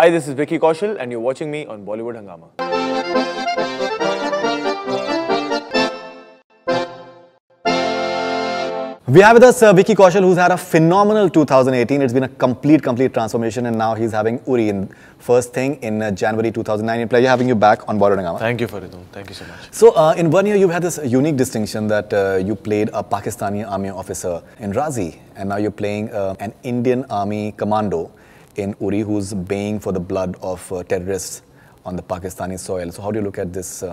Hi, this is Vicky Kaushal and you're watching me on Bollywood Hungama. We have with us Vicky Kaushal, who's had a phenomenal 2018. It's been a complete transformation, and now he's having Uri in first thing in January 2019. Pleasure having you back on Bollywood Hungama. Thank you, Faridun. Thank you so much. So, in 1 year, you've had this unique distinction that you played a Pakistani army officer in Razi, and now you're playing an Indian army commando in Uri, who's baying for the blood of terrorists on the Pakistani soil. So, how do you look at this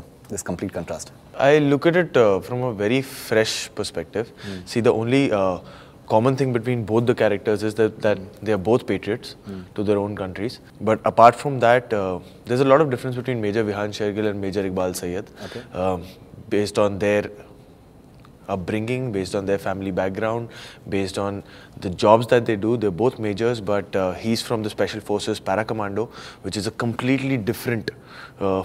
complete contrast? I look at it from a very fresh perspective. See, the only common thing between both the characters is that they are both patriots to their own countries. But apart from that, there's a lot of difference between Major Vihan Shergill and Major Iqbal Syed, based on their upbringing, based on their family background, based on the jobs that they do. They're both majors, but he's from the Special Forces Para Commando, which is a completely different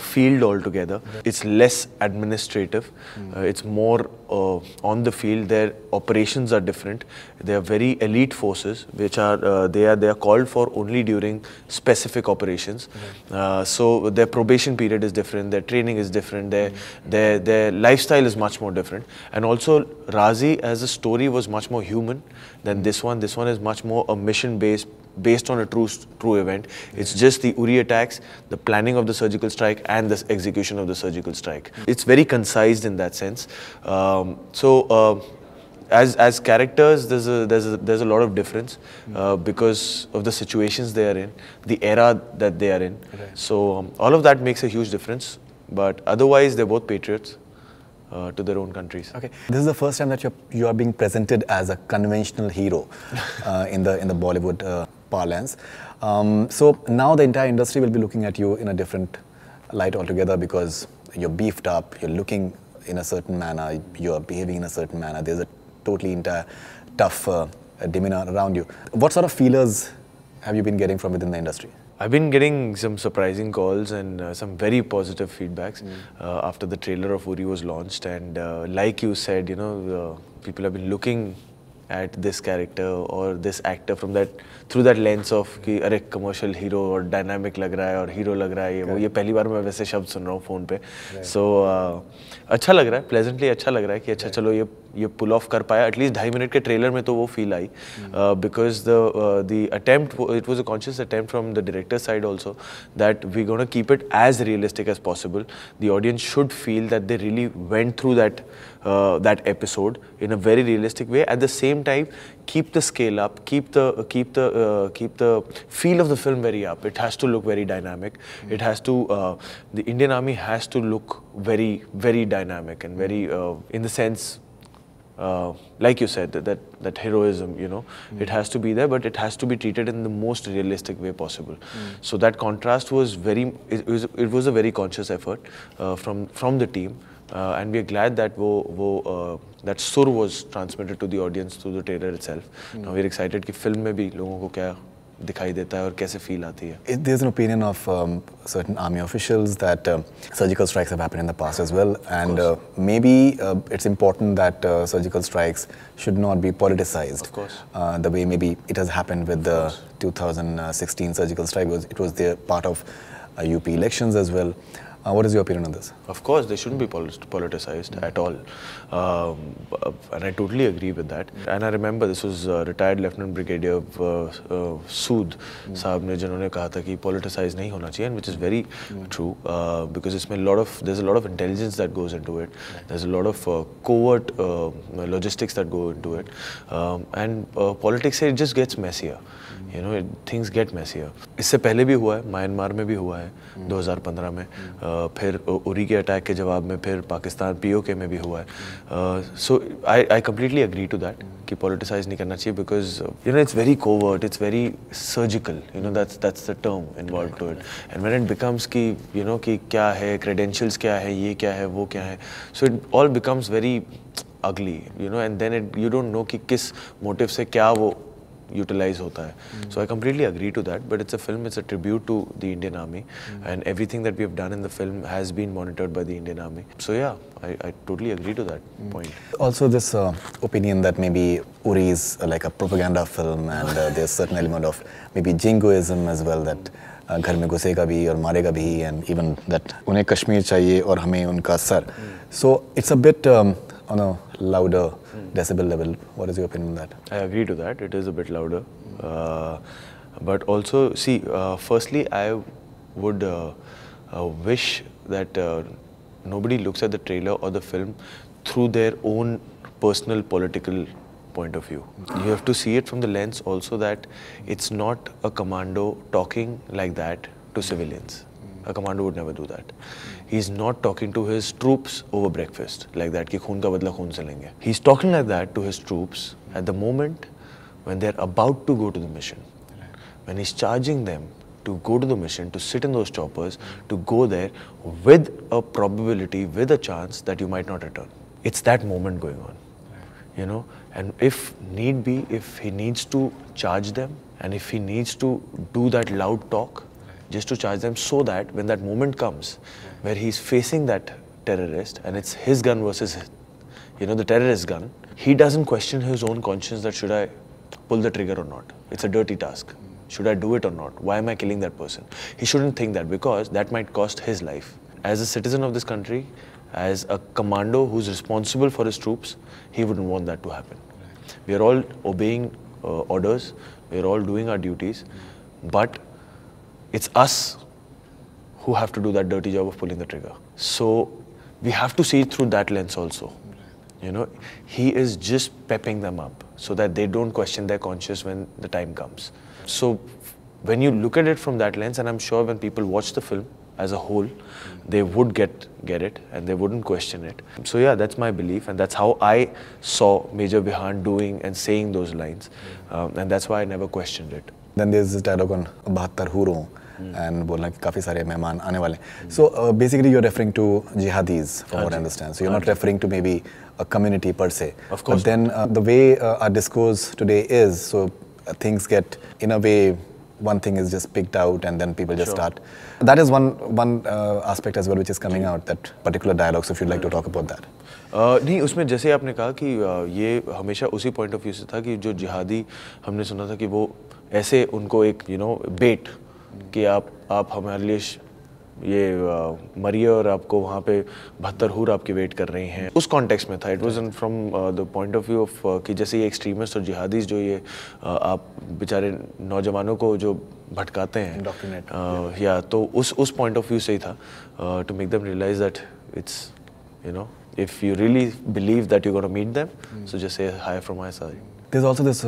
field altogether. It's less administrative. It's more on the field. Their operations are different. They are very elite forces, which are they are called for only during specific operations. So their probation period is different. Their training is different. Their lifestyle is much more different. And also, Razi as a story was much more human than this one. This one is much more a mission based on a true event. It's just the Uri attacks, the planning of the surgical strike, and the execution of the surgical strike. It's very concise in that sense. As characters, there's a lot of difference because of the situations they are in, the era that they are in. So all of that makes a huge difference. But otherwise, they're both patriots to their own countries. Okay, this is the first time that you are being presented as a conventional hero in the Bollywood parlance. So now the entire industry will be looking at you in a different light altogether, because you're beefed up, you're looking in a certain manner, you're behaving in a certain manner. There's a totally tough demeanor around you. What sort of feelers have you been getting from within the industry? I've been getting some surprising calls and some very positive feedbacks after the trailer of Uri was launched. And like you said, you know, people have been looking at this character or this actor from through that lens of कि अरे commercial hero और dynamic लग रहा है और hero लग रहा है ये पहली बार मैं वैसे शब्द सुन रहा हूँ phone पे. So अच्छा लग रहा है, pleasantly अच्छा लग रहा है कि अच्छा चलो ये pull off कर पाया. At least 2.5 minute के trailer में तो वो feel I because the attempt, it was a conscious attempt from the director's side also, that we're going to keep it as realistic as possible. The audience should feel that they really went through that episode in a very realistic way. At the same time, keep the scale up, keep the feel of the film very up. It has to look very dynamic. It has to the Indian Army has to look very, very dynamic and very in the sense, like you said, that heroism, you know, it has to be there, but it has to be treated in the most realistic way possible. So that contrast was it was a very conscious effort from the team. And we are glad that that sur was transmitted to the audience through the trailer itself. Now we are excited कि film में भी लोगों को क्या दिखाई देता है और कैसे feel आती है. There's an opinion of certain army officials that surgical strikes have happened in the past as well, and maybe it's important that surgical strikes should not be politicized. Of course. The way maybe it has happened with the 2016 surgical strike. It was the part of UP elections as well. What is your opinion on this? Of course, they shouldn't be politicized at all. And I totally agree with that. And I remember this was retired Lieutenant Brigadier Sood साहब ने जिन्होंने कहा था कि politicize नहीं होना चाहिए, and which is very true because there's a lot of intelligence that goes into it. There's a lot of covert logistics that go into it. And politics it just gets messier. You know, things get messier. इससे पहले भी हुआ है, Myanmar में भी हुआ है 2015 में, फिर उरी के अटैक के जवाब में फिर पाकिस्तान POK में भी हुआ है. So I completely agree to that कि politicize नहीं करना चाहिए because you know it's very covert, it's very surgical. You know that's the term involved to it. And when it becomes कि you know कि क्या है, credentials क्या है, ये क्या है, वो क्या है, so it all becomes very ugly. You know, and then you don't know कि किस motive से क्या वो utilize hota hai. So I completely agree to that, but it's a film, it's a tribute to the Indian Army, and everything that we have done in the film has been monitored by the Indian Army. So yeah, I totally agree to that point. Also this opinion that maybe Uri is like a propaganda film, and there's certain element of maybe jingoism as well, that घर में घुसेगा भी और मारेगा भी, and even that उन्हें कश्मीर चाहिए और हमें उनका sir. So it's a bit on a louder decibel level. What is your opinion on that? I agree to that. It is a bit louder. But also, see, firstly, I would wish that nobody looks at the trailer or the film through their own personal political point of view. You have to see it from the lens also that it's not a commando talking like that to civilians. A commando would never do that. He's not talking to his troops over breakfast like that कि खून का बदला खून से लेंगे. He's talking like that to his troops at the moment when they're about to go to the mission. When he's charging them to go to the mission, to sit in those choppers, to go there with a probability, with a chance that you might not return. It's that moment going on, you know. And if need be, if he needs to charge them, and if he needs to do that loud talk, just to charge them, so that when that moment comes, where he's facing that terrorist, and it's his gun versus, you know, the terrorist gun, he doesn't question his own conscience that should I pull the trigger or not. It's a dirty task. Should I do it or not? Why am I killing that person? He shouldn't think that, because that might cost his life. As a citizen of this country, as a commando who's responsible for his troops, he wouldn't want that to happen. We are all obeying orders, we are all doing our duties, but it's us who have to do that dirty job of pulling the trigger. So we have to see it through that lens also. You know, he is just pepping them up so that they don't question their conscience when the time comes. So when you look at it from that lens, and I'm sure when people watch the film as a whole, they would get it and they wouldn't question it. So yeah, that's my belief, and that's how I saw Major Vihan doing and saying those lines, and that's why I never questioned it. Then there's this dialogue on 72 hurons and बोलना कि काफ़ी सारे मेहमान आने वाले. So basically you're referring to jihadis, from what I understand. So you're not referring to maybe a community per se. Of course. But then the way our discourse today is, so things get, in a way, one thing is just picked out and then people just start. That is one aspect as well which is coming out, that particular dialogue. So if you'd like to talk about that. नहीं, उसमें जैसे आपने कहा कि ये हमेशा उसी point of view से था कि जो जिहादी हमने सुना था कि वो ऐसे उनको एक बेट कि आप हमारे लिए ये मरिए और आपको वहाँ पे 72 हूर आपकी वेट कर रही हैं, उस कॉन्टेक्स्ट में था. It was from the point of view of कि जैसे ये एक्सट्रीमिस्ट और जिहादीज जो ये आप बेचारे नौजवानों को जो भटकाते हैं, या तो उस पॉइंट ऑफ व्यू से ही था, to make them realise that it's, you know, if you really believe that you're going to meet them, so just say hi from my side. There's also this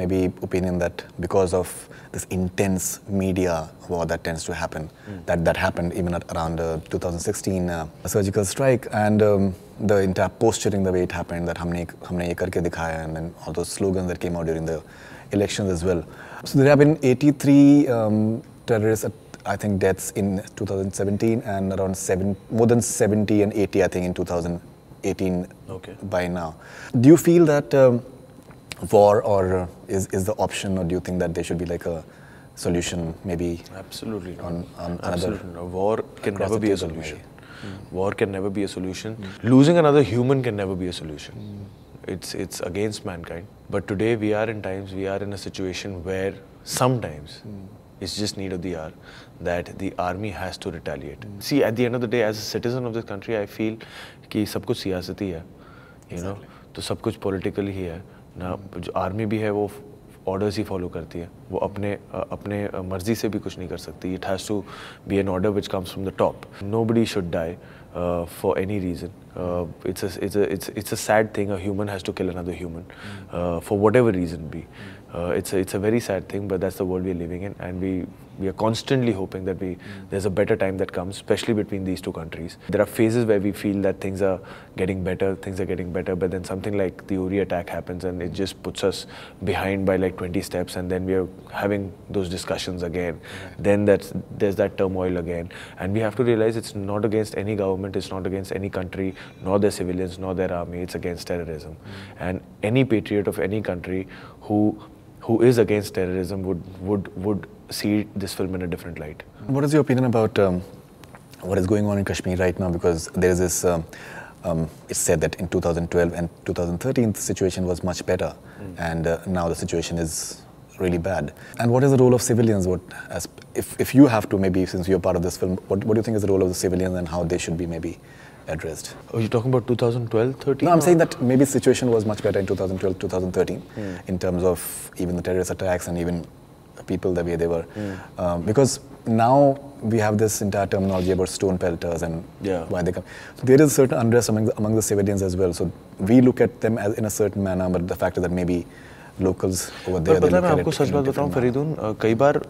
maybe opinion that because of this intense media war that tends to happen, that happened even at around 2016 surgical strike, and the entire posturing, the way it happened, that हमने ये करके दिखाया, and then all those slogans that came out during the elections as well. So there have been 83 terrorists, I think, deaths in 2017, and around more than 70 and 80, I think, in 2018 by now. Do you feel that war or is the option, or do you think that there should be like a solution, maybe? Absolutely not. On Absolutely not. War can never be a solution. War can never be a solution. Losing another human can never be a solution. It's against mankind. But today we are in a situation where sometimes it's just need of the hour that the army has to retaliate. See, at the end of the day, as a citizen of this country, I feel कि सब कुछ सियासती है, you know, तो सब कुछ political ही है ना. जो आर्मी भी है वो orders ही follow करती है, वो अपने मर्जी से भी कुछ नहीं कर सकती. It has to be an order which comes from the top. Nobody should die for any reason. It's a sad thing. A human has to kill another human for whatever reason be. It's a very sad thing, but that's the world we're living in, and we are constantly hoping that there's a better time that comes, especially between these two countries. There are phases where we feel that things are getting better, but then something like the Uri attack happens and it just puts us behind by like 20 steps, and then we are having those discussions again. Then there's that turmoil again, and we have to realize it's not against any government, it's not against any country, nor their civilians, nor their army. It's against terrorism, and any patriot of any country who is against terrorism would see this film in a different light. What is your opinion about what is going on in Kashmir right now? Because there is this, it's said that in 2012 and 2013 the situation was much better, and now the situation is really bad. And what is the role of civilians? If you have to, maybe since you're part of this film, what do you think is the role of the civilians and how they should be maybe addressed? Are you talking about 2012, 13? No, I'm saying that maybe the situation was much better in 2012, 2013 in terms of even the terrorist attacks and even people the way they were. Because now we have this entire terminology about stone pelters and why they come. So there is a certain unrest among the civilians as well. So we look at them as in a certain manner, but the fact is that maybe locals over there, they look at it. मैं आपको सच बात बताऊं फरीदून, कई बार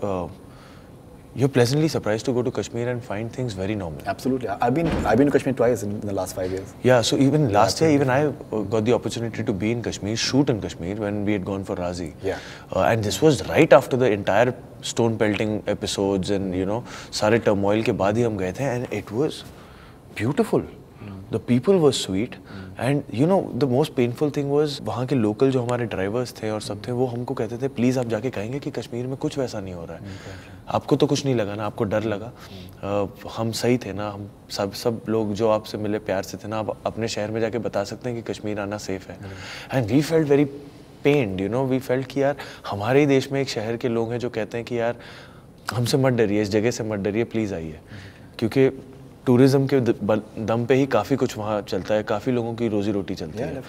you're pleasantly surprised to go to Kashmir and find things very normal. Absolutely. I've been to Kashmir twice in the last 5 years. Yeah, so even last year, even I got the opportunity to be in Kashmir, shoot in Kashmir when we had gone for Razi. Yeah. And this was right after the entire stone pelting episodes and, you know, सारे turmoil के बाद ही हम गए थे and it was beautiful. The people were sweet and you know the most painful thing was वहाँ के local जो हमारे drivers थे और सब थे वो हमको कहते थे please आप जाके कहेंगे कि कश्मीर में कुछ वैसा नहीं हो रहा है, आपको तो कुछ नहीं लगा ना, आपको डर लगा, हम सही थे ना, हम सब लोग जो आपसे मिले प्यार से थे ना, आप अपने शहर में जाके बता सकते हैं कि कश्मीर आना सेफ है. And we felt very pained, you know, we felt कि यार हमारे ही देश में एक शहर के लोग हैं जो कहते हैं कि यार हमसे मत डरिए, इस जगह से मत डरिए, प्लीज़ आइए, क्योंकि टूरिज्म के दम पे ही काफ़ी कुछ वहाँ चलता है, काफ़ी लोगों की रोजी रोटी चलती है.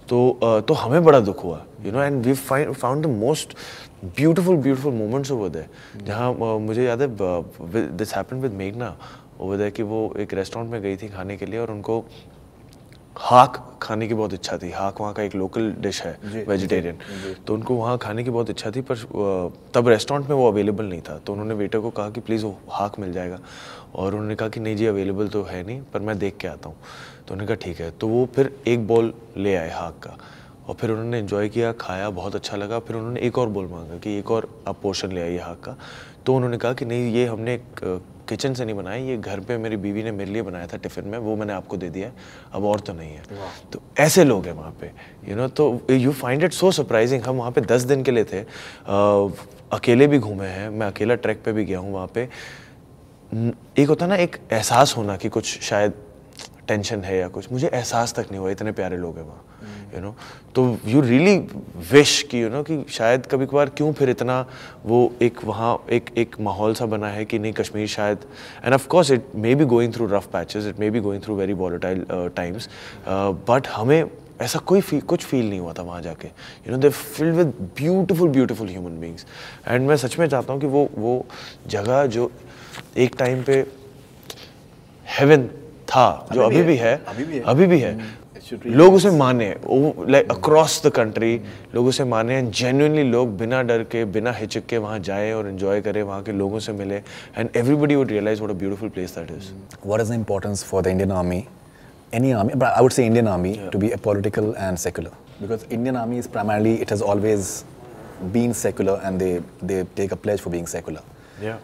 तो हमें बड़ा दुख हुआ, you know, and we found the most beautiful moments over there. जहाँ मुझे याद है दिस हैपेंड विद मेघना ओवर देयर कि वो एक रेस्टोरेंट में गई थी खाने के लिए और उनको हाक खाने की बहुत इच्छा थी. हाक वहाँ का एक लोकल डिश है वेजिटेरियन, तो उनको वहाँ खाने की बहुत इच्छा थी, पर तब रेस्टोरेंट में वो अवेलेबल नहीं था. तो उन्होंने वेटर को कहा कि प्लीज़ वो हाक मिल जाएगा, और उन्होंने कहा कि नहीं जी अवेलेबल तो है नहीं, पर मैं देख के आता हूँ. तो उन्होंने कहा ठीक है. तो वो फिर एक बॉल ले आए हाक का और फिर उन्होंने एंजॉय किया, खाया, बहुत अच्छा लगा. फिर उन्होंने एक और बॉल मांगा कि एक और आप पोर्शन ले आइए हाक का. तो उन्होंने कहा कि नहीं ये हमने किचन से नहीं बनाया, ये घर पे मेरी बीवी ने मेरे लिए बनाया था टिफ़िन में, वो मैंने आपको दे दिया है, अब और तो नहीं है. तो ऐसे लोग हैं वहाँ पे, यू नो. तो you find it so surprising. हम वहाँ पे 10 दिन के लिए थे, अकेले भी घूमे हैं, मैं अकेला ट्रैक पे भी गया हूँ. वहाँ पे एक होता है ना एक एहसास होना कि कुछ शायद टेंशन है या कुछ, मुझे एहसास तक नहीं हुआ, इतने प्यारे लोग हैं वहाँ, यू नो. तो यू रियली विश कि यू नो कि शायद कभी कभार क्यों फिर इतना वो एक वहाँ एक माहौल सा बना है कि नहीं कश्मीर शायद, end of course it may be going through rough patches, it may be going through very volatile times, but हमें ऐसा कुछ फील नहीं हुआ था वहाँ जाके. You know they filled with beautiful human beings. And मैं सच में चाहता हूँ कि वो जगह जो एक टाइम पे हेवन था, जो अभी भी है, लोग उसे माने, लाइक अक्रॉस द कंट्री लोग उसे माने, एंड जेन्युइनली लोग बिना डर के, बिना हिचक के वहाँ जाए और एंजॉय करें, वहाँ के लोगों से मिले, and everybody would realise what a beautiful place that is. What is the importance for the Indian Army, any army, but I would say Indian Army, to be apolitical and secular? Because Indian Army is primarily, it has always been secular, and they take a pledge for being secular. Yeah.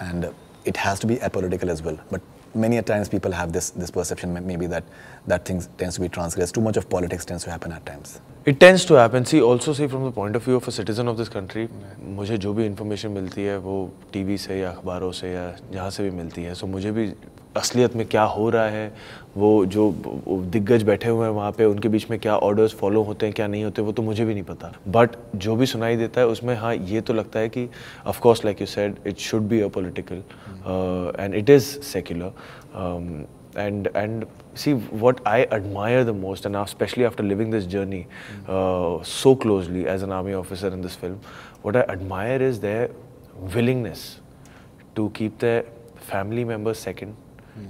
And it has to be apolitical as well. But many a times people have this perception maybe that things tends to be transgressed. Too much of politics tends to happen at times. It tends to happen. See from the point of view of a citizen of this country, मुझे जो भी information मिलती है वो TV से या अखबारों से या जहाँ से भी मिलती है, so मुझे भी असलियत में क्या हो रहा है, वो जो दिग्गज बैठे हुए हैं वहाँ पे उनके बीच में क्या ऑर्डर्स फॉलो होते हैं क्या नहीं होते, वो तो मुझे भी नहीं पता. बट जो भी सुनाई देता है उसमें हाँ ये तो लगता है कि of course like you said it should be a political and it is secular. And see what I admire the most, and now especially after living this journey so closely as an army officer in this film, what I admire is their willingness to keep their family members second,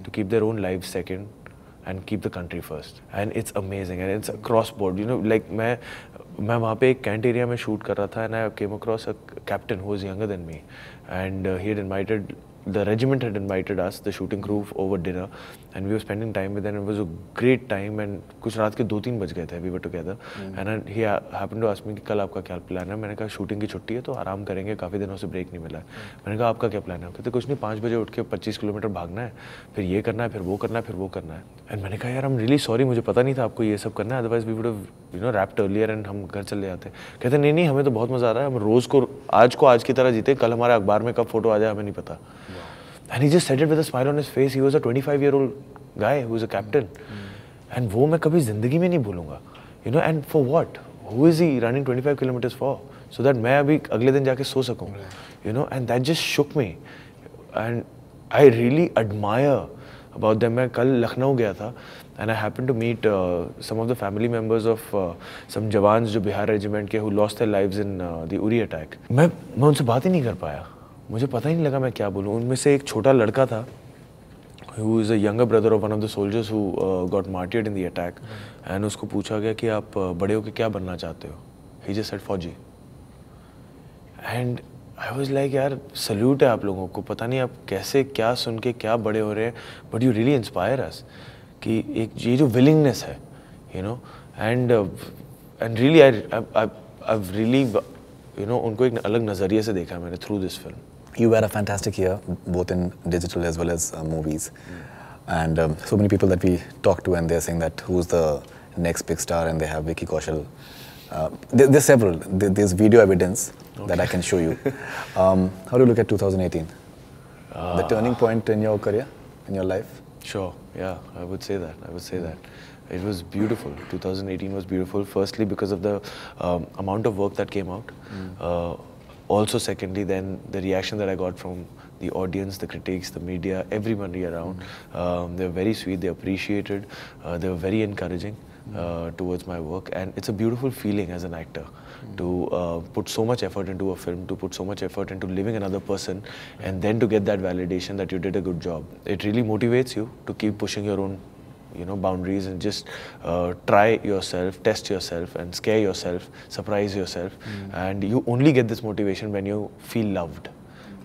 to keep their own lives second, and keep the country first. And it's amazing, and it's across board. You know, like मैं वहाँ पे एक cantt area में shoot कर रहा था, and I came across a captain who was younger than me, and he had invited. The regiment had invited us, the shooting crew, over dinner, and we were spending time with them. It was a great time, and कुछ रात के 2-3 बज गए थे. We were together, and he happened to ask me कि कल आपका क्या प्लान है. मैंने कहा शूटिंग की छुट्टी है तो आराम करेंगे, काफ़ी दिनों से ब्रेक नहीं मिला है. मैंने कहा आपका क्या प्लान है? कहते कुछ नहीं, 5 बजे उठ के 25 किलोमीटर भागना है, फिर ये करना है, फिर वो करना है, फिर वो करना है. एंड मैंने कहा यार आई एम रियली सॉरी, मुझे पता नहीं था आपको ये सब करना है, otherwise we would have you know wrapped earlier and हम घर चले जाते. कहते नहीं हमें तो बहुत मज़ा आ रहा है, हम रोज़ को आज की तरह जीते, कल हमारे अखबार में कब फोटो आ जाए हमें नहीं पता. And he just said it with a smile on his face. He was a 25-year-old guy who was a captain. And वो मैं कभी ज़िंदगी में नहीं भूलूँगा. You know, and for what? Who is he running 25 kilometers for? so that मैं अभी अगले दिन जाके सो सकूँ, you know, and that just shook me, and I really admire about them. मैं कल लखनऊ गया था, and I happened to meet some of the family members of some jawans जो बिहार रेजिमेंट के who lost their lives in the Uri attack. मैं उनसे बात ही नहीं कर पाया, मुझे पता ही नहीं लगा मैं क्या बोलूँ. उनमें से एक छोटा लड़का था who is a younger brother of one of the soldiers who got martyred in the attack, and उसको पूछा गया कि आप बड़े होके क्या बनना चाहते हो. He just said फौजी. And I was like, यार सल्यूट है आप लोगों को, पता नहीं आप कैसे क्या सुन के क्या बड़े हो रहे हैं, बट यू रियली इंस्पायर अस कि एक ये जो विलिंगनेस है, you know, and really I really, you know, उनको एक अलग नज़रिए से देखा मैंने through this film. You were a fantastic year, both in digital as well as movies. And so many people that we talk to, and they're saying that who's the next big star, and they have Vicky Kaushal. There's several. There's video evidence that I can show you. How do you look at 2018? The turning point in your career, in your life? Sure, yeah, I would say that. I would say that. It was beautiful. 2018 was beautiful, firstly because of the amount of work that came out. Also, secondly, then the reaction that I got from the audience, the critics, the media, everybody around. They were very sweet, they appreciated, they were very encouraging towards my work. And it's a beautiful feeling as an actor to put so much effort into a film, to put so much effort into living another person, and then to get that validation that you did a good job. It really motivates you to keep pushing your own, you know, boundaries, and just try yourself, test yourself, and scare yourself, surprise yourself. And you only get this motivation when you feel loved,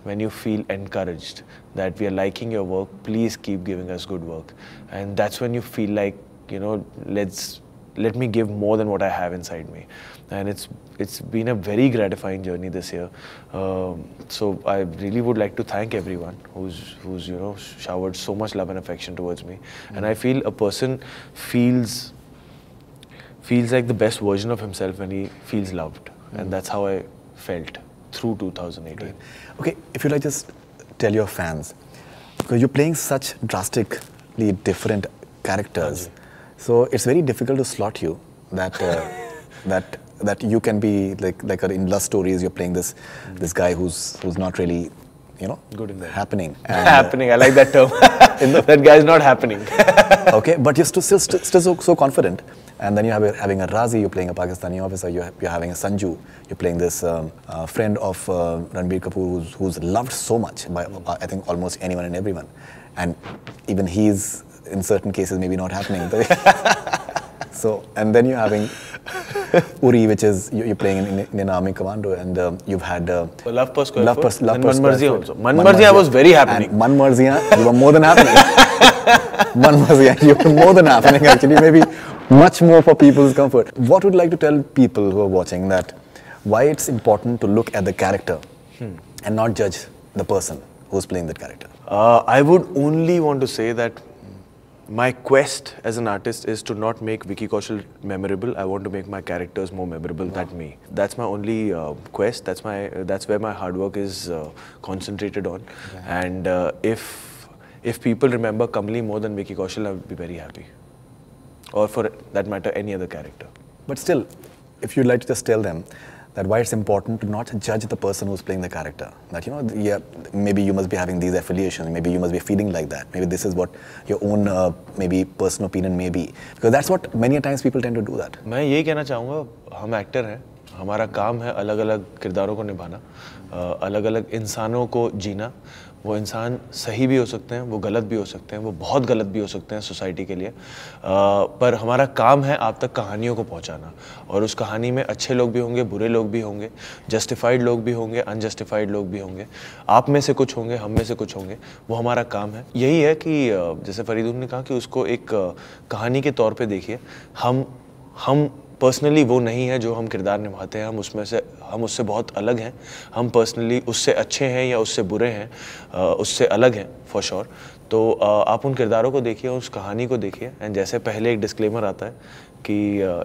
when you feel encouraged that we are liking your work, please keep giving us good work. And that's when you feel like, you know, let me give more than what I have inside me. And it's been a very gratifying journey this year. So I really would like to thank everyone who's you know, showered so much love and affection towards me. And I feel a person feels like the best version of himself when he feels loved. And that's how I felt through 2018. Great. Okay, if you like, just tell your fans, because you're playing such drastically different characters, so it's very difficult to slot you. That you can be like in Love Stories, you're playing this guy who's not really, you know, good in that. Happening. And, happening. I like that term. That guy's not happening. Okay, but you're still so confident. And then you're having a Razi, you're playing a Pakistani officer, you're having a Sanju, you're playing this friend of Ranbir Kapoor who's loved so much by, I think, almost anyone and everyone. And even he's, in certain cases, maybe not happening. So, and then you're having Uri, which is, you're playing in Indian Army Commando, and you've had Love Per Square Foot. Love and Per Man Square Marziyan Foot. also. Man Marziyan was very happening. And Man Marziyan, you were more than happening. Man Marziyan, you were more than happening, actually, maybe much more for people's comfort. What would you like to tell people who are watching that why it's important to look at the character and not judge the person who's playing that character? I would only want to say that my quest as an artist is to not make Vicky Kaushal memorable. I want to make my characters more memorable than me. That's my only quest. That's where my hard work is concentrated on. Okay. And if people remember Kamli more than Vicky Kaushal, I would be very happy. Or for that matter, any other character. But still, if you'd like to just tell them that why it's important to not judge the person who's playing the character. That, you know, yeah, maybe you must be having these affiliations, maybe you must be feeling like that, maybe this is what your own maybe personal opinion may be. Because that's what many times people tend to do that. मैं यही कहना चाहूँगा, हम actor हैं, हमारा काम है अलग अलग किरदारों को निभाना, अलग अलग इंसानों को जीना. वो इंसान सही भी हो सकते हैं, वो गलत भी हो सकते हैं, वो बहुत गलत भी हो सकते हैं सोसाइटी के लिए, पर हमारा काम है आप तक कहानियों को पहुंचाना. और उस कहानी में अच्छे लोग भी होंगे, बुरे लोग भी होंगे, जस्टिफाइड लोग भी होंगे, अनजस्टिफाइड लोग भी होंगे, आप में से कुछ होंगे, हम में से कुछ होंगे. वो हमारा काम है. यही है कि जैसे फरीदुन ने कहा कि उसको एक कहानी के तौर पर देखिए. हम पर्सनली वो नहीं है जो हम किरदार निभाते हैं, हम उससे बहुत अलग हैं. हम पर्सनली उससे अच्छे हैं या उससे बुरे हैं, उससे अलग हैं फॉर श्योर. तो आप उन किरदारों को देखिए, उस कहानी को देखिए. एंड जैसे पहले एक डिस्क्लेमर आता है कि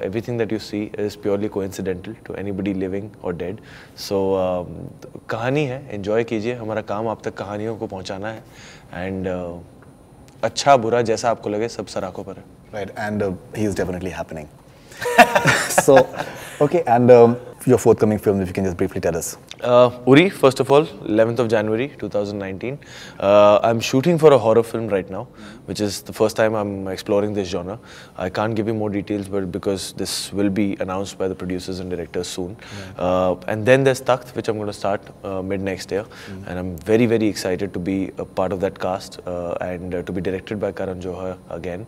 everything that you see is purely coincidental to anybody living और डेड. सो कहानी है, एंजॉय कीजिए. हमारा काम आप तक कहानियों को पहुँचाना है. एंड अच्छा बुरा जैसा आपको लगे सब सर आंखों पर है. Right, and he is definitely happening. So, okay, and your forthcoming film, if you can just briefly tell us. Uri, first of all, 11th of January 2019. I'm shooting for a horror film right now, which is the first time I'm exploring this genre. I can't give you more details, but because this will be announced by the producers and directors soon. And then there's Takht, which I'm going to start mid next year. And I'm very, very excited to be a part of that cast and to be directed by Karan Johar again.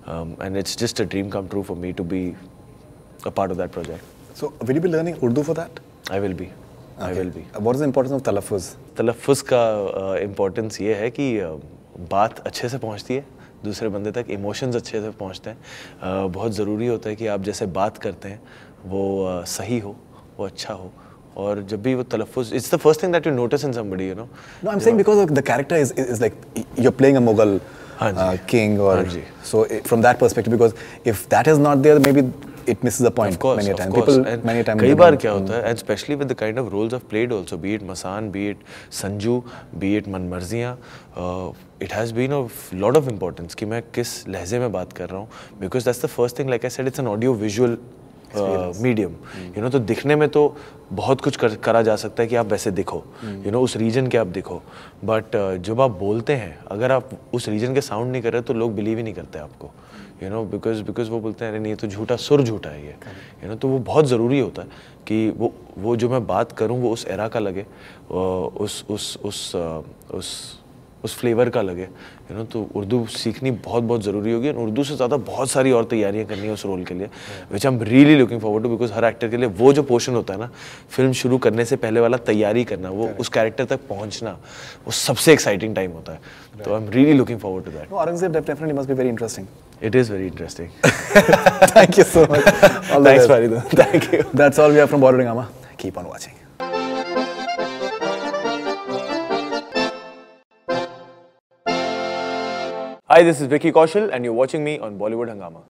And it's just a dream come true for me to be a part of that project. So, will you be learning Urdu for that? I will be. I will be. What is the importance of talaffuz? तलफ़्फ़ुज़ का importance ये है कि बात अच्छे से पहुंचती है दूसरे बंदे तक, इमोशंस अच्छे से पहुंचते हैं. बहुत ज़रूरी होता है कि आप जैसे बात करते हैं वो सही हो, वो अच्छा हो. और जब भी वो तलफ़्फ़ुज़, it's the first thing that you notice in somebody, you know. No, I'm saying because the character is like you're playing a Mughal king, or so from that perspective. Because if that is not there, maybe it misses the point. Of course, many a of time. course. People and many a time. कई बार क्या होता है, and especially with the kind of roles I've played also, be it Masan, be it Sanju, be it Manmarziyan, it has been of lot of importance कि मैं किस लहजे में बात कर रहा हूँ, because that's the first thing. Like I said, it's an audio visual medium, you know. तो दिखने में तो बहुत कुछ करा जा सकता है कि आप वैसे दिखो, यू नो, उस रीजन के आप दिखो, बट जब आप बोलते हैं, अगर आप उस रीजन के साउंड नहीं कर रहे तो लोग बिलीव ही नहीं करते आपको, यू नो, बिकॉज वो बोलते हैं अरे नहीं ये तो झूठा सुर झूठा है ये, यू नो. तो वो बहुत ज़रूरी होता है कि वो जो मैं बात करूँ वो उस एरा का लगे, उस फ्लेवर का लगे, यू नो. तो उर्दू सीखनी बहुत बहुत ज़रूरी होगी. और उर्दू से ज़्यादा बहुत सारी और तैयारियां करनी है उस रोल के लिए, which I am really looking forward to. Because हर एक्टर के लिए वो जो पोर्शन होता है ना, फिल्म शुरू करने से पहले वाला तैयारी करना, वो उस कैरेक्टर तक पहुंचना, वो सबसे एक्साइटिंग टाइम होता है. तो I am really looking forward to that. Aurangzeb definitely must be very interesting. It is very interesting. Thank you so much. Thanks, Farid. Thank you. That's all we have from Bollywood Hungama. Keep on watching. Hi, this is Vicky Kaushal and you're watching me on Bollywood Hungama.